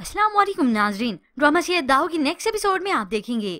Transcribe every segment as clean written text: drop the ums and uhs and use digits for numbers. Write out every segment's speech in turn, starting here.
अस्सलाम वालेकुम नाजरीन, ड्रामा सीरियल दाव की नेक्स्ट एपिसोड में आप देखेंगे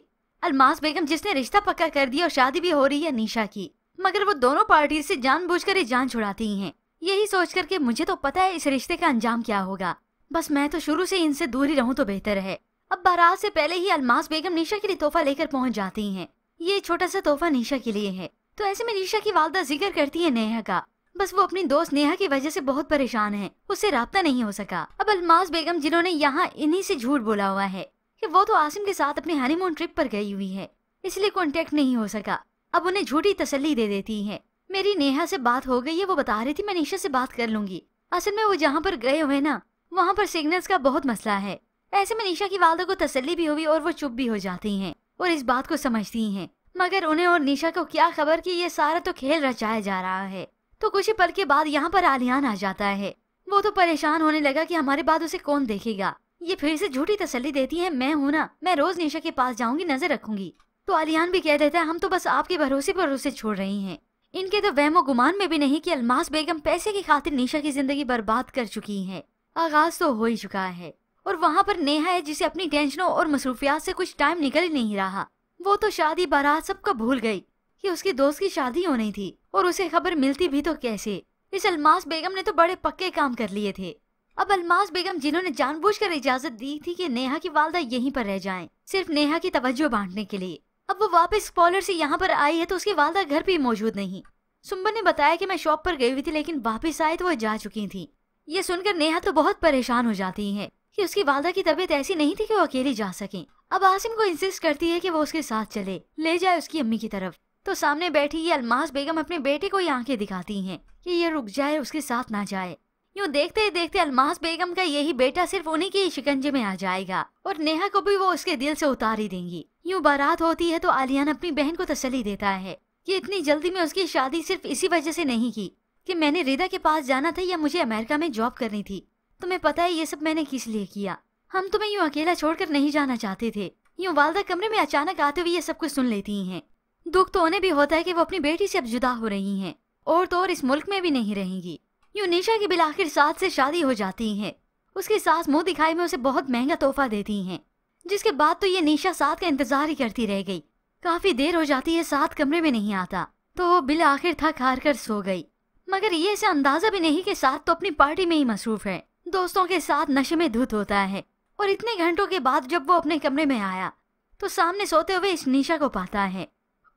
अलमास बेगम जिसने रिश्ता पक्का कर दिया और शादी भी हो रही है निशा की, मगर वो दोनों पार्टी से जानबूझकर ये जान छुड़ाती हैं। यही सोच कर के मुझे तो पता है इस रिश्ते का अंजाम क्या होगा, बस मैं तो शुरू से इनसे दूर ही रहूं तो बेहतर है। अब बारात से पहले ही अलमास बेगम निशा के लिए तोहफा लेकर पहुंच जाती हैं। ये छोटा सा तोहफा निशा के लिए है। तो ऐसे में निशा की वालदा जिक्र करती है नेहा का। बस वो अपनी दोस्त नेहा की वजह से बहुत परेशान है, उससे राब्ता नहीं हो सका। अब अलमास बेगम जिन्होंने यहाँ इन्हीं से झूठ बोला हुआ है कि वो तो आसिम के साथ अपने हनीमून ट्रिप पर गई हुई है, इसलिए कांटेक्ट नहीं हो सका। अब उन्हें झूठी तसल्ली दे देती है। मेरी नेहा से बात हो गई है, वो बता रही थी मैं निशा से बात कर लूंगी। असल में वो जहाँ पर गए हुए ना, वहाँ पर सिग्नल्स का बहुत मसला है। ऐसे में निशा की वालदा को तसल्ली भी हुई और वो चुप भी हो जाती हैं और इस बात को समझती हैं। मगर उन्हें और निशा को क्या खबर कि ये सारा तो खेल रचाया जा रहा है। तो कुछ ही पल के बाद यहाँ पर आलियान आ जाता है। वो तो परेशान होने लगा कि हमारे बाद उसे कौन देखेगा। ये फिर से झूठी तसल्ली देती है, मैं हूँ ना, मैं रोज निशा के पास जाऊंगी, नजर रखूंगी। तो आलियान भी कह देता है हम तो बस आपके भरोसे पर उसे छोड़ रही हैं। इनके तो वहमो गुमान में भी नहीं कि अलमास बेगम पैसे की खातिर निशा की जिंदगी बर्बाद कर चुकी है। आगाज तो हो ही चुका है और वहाँ पर नेहा है जिसे अपनी टेंशनों और मसरूफियात से कुछ टाइम निकल ही नहीं रहा। वो तो शादी बारात सबका भूल गई कि उसकी दोस्त की शादी होनी थी और उसे खबर मिलती भी तो कैसे। इस अलमास बेगम ने तो बड़े पक्के काम कर लिए थे। अब अलमास बेगम जिन्होंने जानबूझकर इजाजत दी थी कि नेहा की वालदा यहीं पर रह जाएं, सिर्फ नेहा की तवज्जो बांटने के लिए, अब वो वापस स्पॉलर से यहाँ पर आई है तो उसकी वालदा घर पे मौजूद नहीं। सुंबन ने बताया कि मैं शॉप पर गई हुई थी, लेकिन वापस आए तो वो जा चुकी थी। ये सुनकर नेहा तो बहुत परेशान हो जाती है कि उसकी वालदा की तबीयत ऐसी नहीं थी कि वो अकेली जा सके। अब आसिम को इंसिस्ट करती है कि वो उसके साथ चले, ले जाए उसकी अम्मी की तरफ। तो सामने बैठी ये अलमास बेगम अपने बेटे को आंखें दिखाती हैं कि ये रुक जाए, उसके साथ ना जाए। यूँ देखते ही देखते अलमास बेगम का यही बेटा सिर्फ उन्हीं के शिकंजे में आ जाएगा और नेहा को भी वो उसके दिल से उतार ही देंगी। यूँ बारात होती है तो आलियान अपनी बहन को तसल्ली देता है कि इतनी जल्दी में उसकी शादी सिर्फ इसी वजह से नहीं की कि मैंने रिदा के पास जाना था या मुझे अमेरिका में जॉब करनी थी। तुम्हें पता है ये सब मैंने किस लिए किया। हम तुम्हें यूँ अकेला छोड़कर नहीं जाना चाहते थे। यूँ वालदा कमरे में अचानक आते हुए ये सब कुछ सुन लेती हैं। दुख तो उन्हें भी होता है कि वो अपनी बेटी से अब जुदा हो रही हैं और तो और इस मुल्क में भी नहीं रहेंगी। यूँ निशा की बिलाखिर सास से शादी हो जाती है। उसकी सास मुंह दिखाई में उसे बहुत महंगा तोहफा देती हैं, जिसके बाद तो ये निशा साथ का इंतजार ही करती रह गई। काफी देर हो जाती है, साथ कमरे में नहीं आता तो वो बिल आखिर थक हार कर सो गई। मगर ये इसे अंदाजा भी नहीं कि साथ तो अपनी पार्टी में ही मसरूफ है, दोस्तों के साथ नशे में धुत होता है। और इतने घंटों के बाद जब वो अपने कमरे में आया तो सामने सोते हुए इस निशा को पाता है।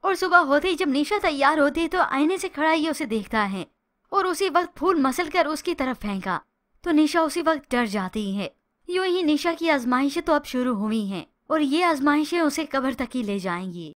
और सुबह होते ही जब निशा तैयार होती है तो आईने से खड़ा ये उसे देखता है और उसी वक्त फूल मसल कर उसकी तरफ फेंका तो निशा उसी वक्त डर जाती है। यूं ही निशा की आजमाइशें तो अब शुरू हुई हैं और ये आजमाइशें उसे कब्र तक ही ले जाएंगी।